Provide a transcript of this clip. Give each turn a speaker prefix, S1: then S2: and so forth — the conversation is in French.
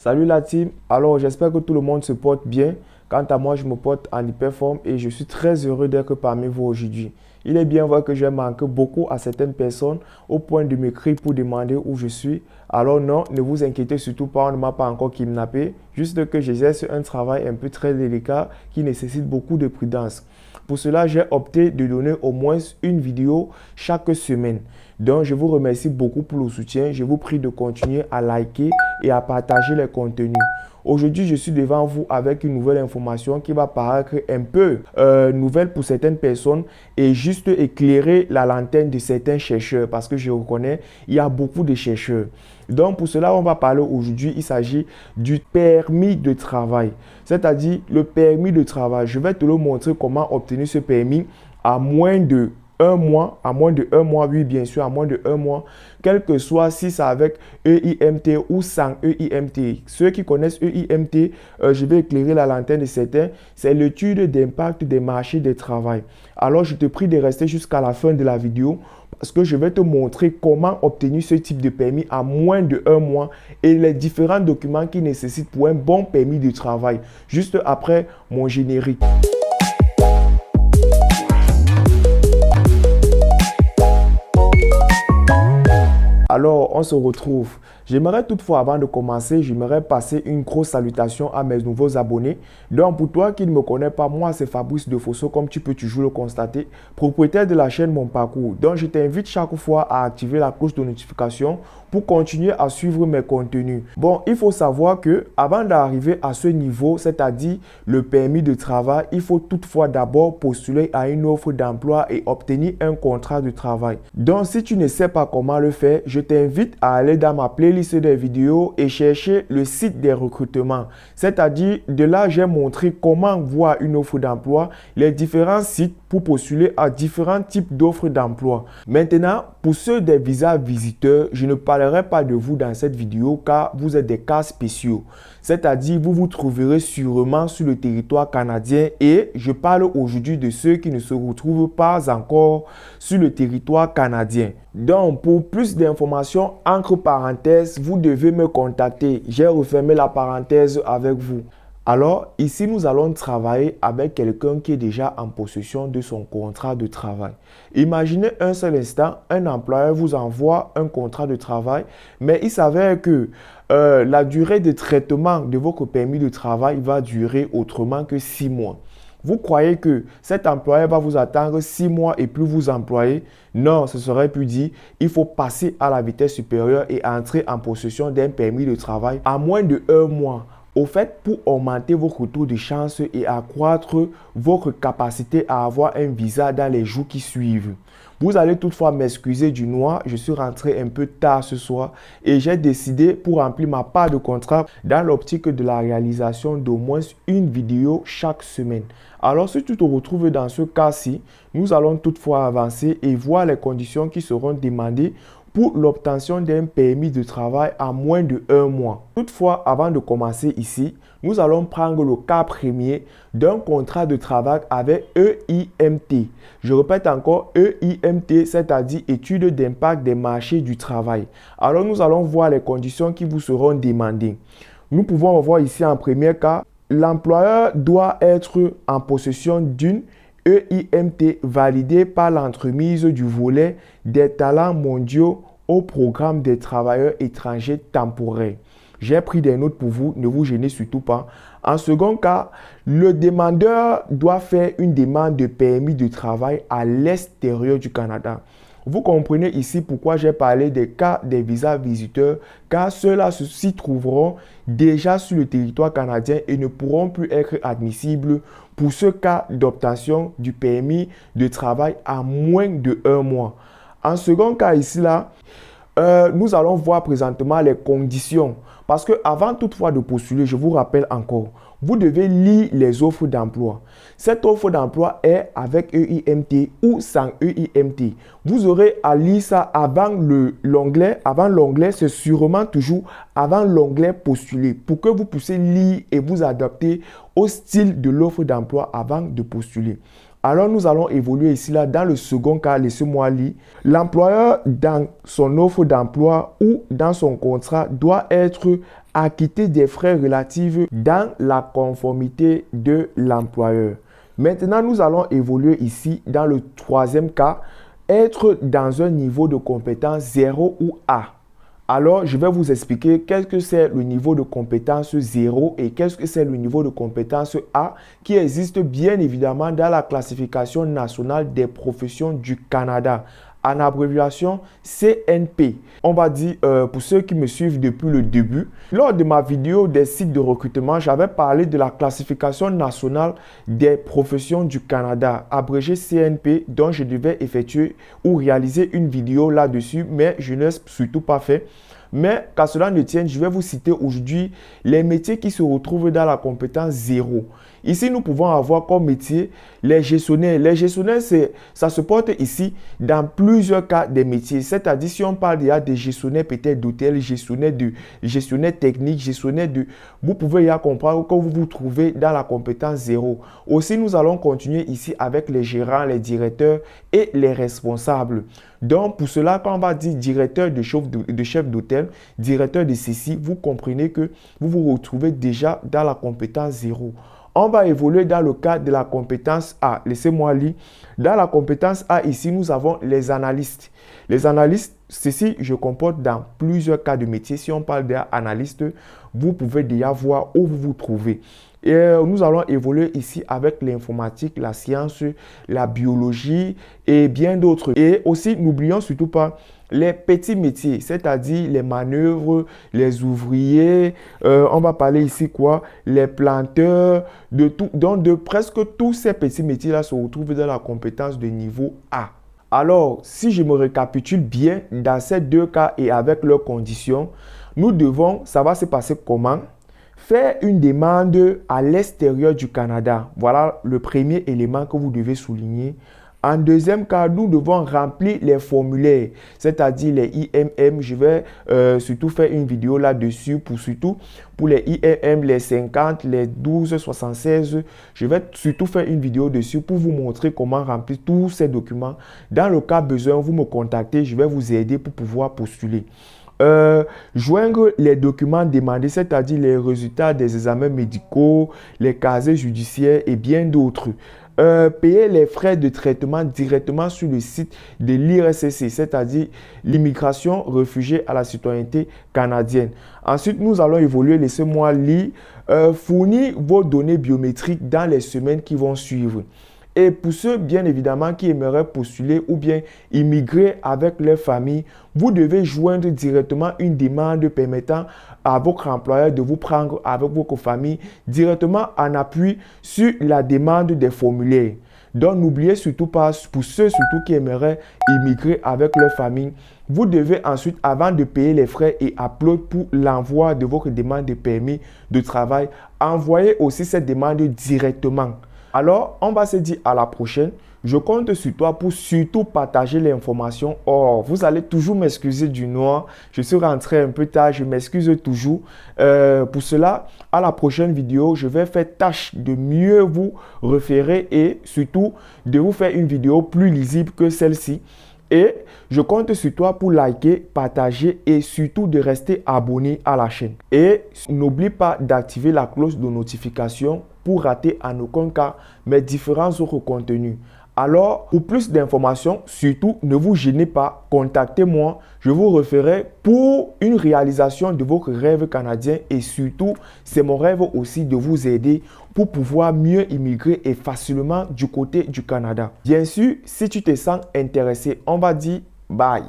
S1: Salut la team, alors j'espère que tout le monde se porte bien. Quant à moi, je me porte en hyper forme et je suis très heureux d'être parmi vous aujourd'hui. Il est bien vrai que j'ai manqué beaucoup à certaines personnes au point de m'écrire pour demander où je suis. Alors non, ne vous inquiétez surtout pas, on ne m'a pas encore kidnappé. Juste que j'exerce un travail un peu très délicat qui nécessite beaucoup de prudence. Pour cela, j'ai opté de donner au moins une vidéo chaque semaine. Donc, je vous remercie beaucoup pour le soutien. Je vous prie de continuer à liker et à partager les contenus. Aujourd'hui, je suis devant vous avec une nouvelle information qui va paraître un peu nouvelle pour certaines personnes et juste éclairer la lanterne de certains chercheurs parce que je reconnais, il y a beaucoup de chercheurs. Donc, pour cela, on va parler aujourd'hui, il s'agit du permis de travail. C'est-à-dire le permis de travail. Je vais te le montrer comment obtenir ce permis à moins de un mois, oui bien sûr, à moins de un mois, quel que soit si c'est avec EIMT ou sans EIMT. Ceux qui connaissent EIMT, je vais éclairer la lanterne de certains, c'est l'étude d'impact des marchés de travail. Alors je te prie de rester jusqu'à la fin de la vidéo parce que je vais te montrer comment obtenir ce type de permis à moins de un mois et les différents documents qui nécessitent pour un bon permis de travail, juste après mon générique. Alors, on se retrouve. J'aimerais toutefois, avant de commencer, j'aimerais passer une grosse salutation à mes nouveaux abonnés. Donc, pour toi qui ne me connais pas, moi, c'est Fabrice Defosso, comme tu peux toujours le constater, propriétaire de la chaîne Mon Parcours. Donc, je t'invite chaque fois à activer la cloche de notification pour continuer à suivre mes contenus. Bon, il faut savoir que avant d'arriver à ce niveau, c'est-à-dire le permis de travail, il faut toutefois d'abord postuler à une offre d'emploi et obtenir un contrat de travail. Donc, si tu ne sais pas comment le faire, je t'invite à aller dans ma playlist des vidéos et chercher le site des recrutements. C'est-à-dire, de là, j'ai montré comment voir une offre d'emploi, les différents sites pour postuler à différents types d'offres d'emploi. Maintenant, pour ceux des visas visiteurs, je ne parlerai pas de vous dans cette vidéo car vous êtes des cas spéciaux. C'est-à-dire, vous vous trouverez sûrement sur le territoire canadien et je parle aujourd'hui de ceux qui ne se retrouvent pas encore sur le territoire canadien. Donc, pour plus d'informations, entre parenthèses, vous devez me contacter. J'ai refermé la parenthèse avec vous. Alors, ici, nous allons travailler avec quelqu'un qui est déjà en possession de son contrat de travail. Imaginez un seul instant, un employeur vous envoie un contrat de travail, mais il s'avère que la durée de traitement de votre permis de travail va durer autrement que 6 mois. Vous croyez que cet employeur va vous attendre 6 mois et plus vous employer? Non, ce serait plus dit, il faut passer à la vitesse supérieure et entrer en possession d'un permis de travail à moins de 1 mois. Au fait, pour augmenter votre taux de chance et accroître votre capacité à avoir un visa dans les jours qui suivent. Vous allez toutefois m'excuser du noir, je suis rentré un peu tard ce soir et j'ai décidé pour remplir ma part de contrat dans l'optique de la réalisation d'au moins une vidéo chaque semaine. Alors si tu te retrouves dans ce cas-ci, nous allons toutefois avancer et voir les conditions qui seront demandées pour l'obtention d'un permis de travail à moins de 1 mois. Toutefois, avant de commencer ici, nous allons prendre le cas premier d'un contrat de travail avec EIMT. Je répète encore EIMT, c'est-à-dire étude d'impact des marchés du travail. Alors, nous allons voir les conditions qui vous seront demandées. Nous pouvons voir ici en premier cas, l'employeur doit être en possession d'une EIMT validé par l'entremise du volet des talents mondiaux au programme des travailleurs étrangers temporaires. J'ai pris des notes pour vous, ne vous gênez surtout pas. En second cas, le demandeur doit faire une demande de permis de travail à l'extérieur du Canada. Vous comprenez ici pourquoi j'ai parlé des cas des visas visiteurs, car ceux-là s'y trouveront déjà sur le territoire canadien et ne pourront plus être admissibles pour ce cas d'obtention du permis de travail à moins de 1 mois. En second cas ici, nous allons voir présentement les conditions. Parce que avant toutefois de postuler, je vous rappelle encore, vous devez lire les offres d'emploi. Cette offre d'emploi est avec EIMT ou sans EIMT. Vous aurez à lire ça avant l'onglet. Avant l'onglet, c'est sûrement toujours avant l'onglet postuler pour que vous puissiez lire et vous adapter au style de l'offre d'emploi avant de postuler. Alors, nous allons évoluer ici, là, dans le second cas, laissez-moi lire. L'employeur, dans son offre d'emploi ou dans son contrat, doit être acquitté des frais relatifs dans la conformité de l'employeur. Maintenant, nous allons évoluer ici, dans le troisième cas, être dans un niveau de compétence 0 ou A. Alors, je vais vous expliquer qu'est-ce que c'est le niveau de compétence 0 et qu'est-ce que c'est le niveau de compétence A qui existe bien évidemment dans la classification nationale des professions du Canada. En abréviation CNP. On va dire, pour ceux qui me suivent depuis le début, lors de ma vidéo des sites de recrutement, j'avais parlé de la classification nationale des professions du Canada, abrégé CNP, dont je devais effectuer ou réaliser une vidéo là-dessus, mais je n'ai surtout pas fait. Mais qu'à cela ne tienne, je vais vous citer aujourd'hui les métiers qui se retrouvent dans la compétence 0. Ici, nous pouvons avoir comme métier les gestionnaires. Les gestionnaires, ça se porte ici dans plusieurs cas des métiers. C'est-à-dire, si on parle déjà des gestionnaires peut-être d'hôtel, gestionnaires techniques, gestionnaires de... Vous pouvez y comprendre que vous vous trouvez dans la compétence 0. Aussi, nous allons continuer ici avec les gérants, les directeurs et les responsables. Donc, pour cela, quand on va dire directeur de chef d'hôtel, directeur de ceci, vous comprenez que vous vous retrouvez déjà dans la compétence 0. On va évoluer dans le cadre de la compétence A. Laissez-moi lire. Dans la compétence A, ici, nous avons les analystes. Les analystes, ceci, je comporte dans plusieurs cas de métier. Si on parle d'analyste, vous pouvez déjà voir où vous vous trouvez. Et nous allons évoluer ici avec l'informatique, la science, la biologie et bien d'autres. Et aussi, n'oublions surtout pas les petits métiers, c'est-à-dire les manœuvres, les ouvriers, on va parler ici quoi, les planteurs, de tout. Donc, de presque tous ces petits métiers-là se retrouvent dans la compétence de niveau A. Alors, si je me récapitule bien, dans ces deux cas et avec leurs conditions, nous devons, ça va se passer comment? Faire une demande à l'extérieur du Canada. Voilà le premier élément que vous devez souligner. En deuxième cas, nous devons remplir les formulaires, c'est-à-dire les IMM. Je vais surtout faire une vidéo là-dessus pour les IMM, les 50, les 12, 76. Je vais surtout faire une vidéo dessus pour vous montrer comment remplir tous ces documents. Dans le cas besoin, vous me contactez, je vais vous aider pour pouvoir postuler. Joindre les documents demandés, c'est-à-dire les résultats des examens médicaux, les casiers judiciaires et bien d'autres. Payer les frais de traitement directement sur le site de l'IRCC, c'est-à-dire l'immigration réfugiée à la citoyenneté canadienne. Ensuite, nous allons évoluer, laissez-moi lire, fournir vos données biométriques dans les semaines qui vont suivre. Et pour ceux, bien évidemment, qui aimeraient postuler ou bien immigrer avec leur famille, vous devez joindre directement une demande permettant à votre employeur de vous prendre avec votre famille directement en appui sur la demande des formulaires. Donc, n'oubliez surtout pas, pour ceux surtout qui aimeraient immigrer avec leur famille, vous devez ensuite, avant de payer les frais et upload pour l'envoi de votre demande de permis de travail, envoyer aussi cette demande directement. Alors, on va se dire à la prochaine. Je compte sur toi pour surtout partager l'information. Oh, vous allez toujours m'excuser du noir. Je suis rentré un peu tard, je m'excuse toujours. Pour cela, à la prochaine vidéo, je vais faire tâche de mieux vous référer et surtout de vous faire une vidéo plus lisible que celle-ci. Et je compte sur toi pour liker, partager et surtout de rester abonné à la chaîne. Et n'oublie pas d'activer la cloche de notification pour rater en aucun cas mes différents autres contenus. Alors, pour plus d'informations, surtout, ne vous gênez pas, contactez-moi. Je vous referai pour une réalisation de votre rêve canadien et surtout, c'est mon rêve aussi de vous aider pour pouvoir mieux immigrer et facilement du côté du Canada. Bien sûr, si tu te sens intéressé, on va dire bye.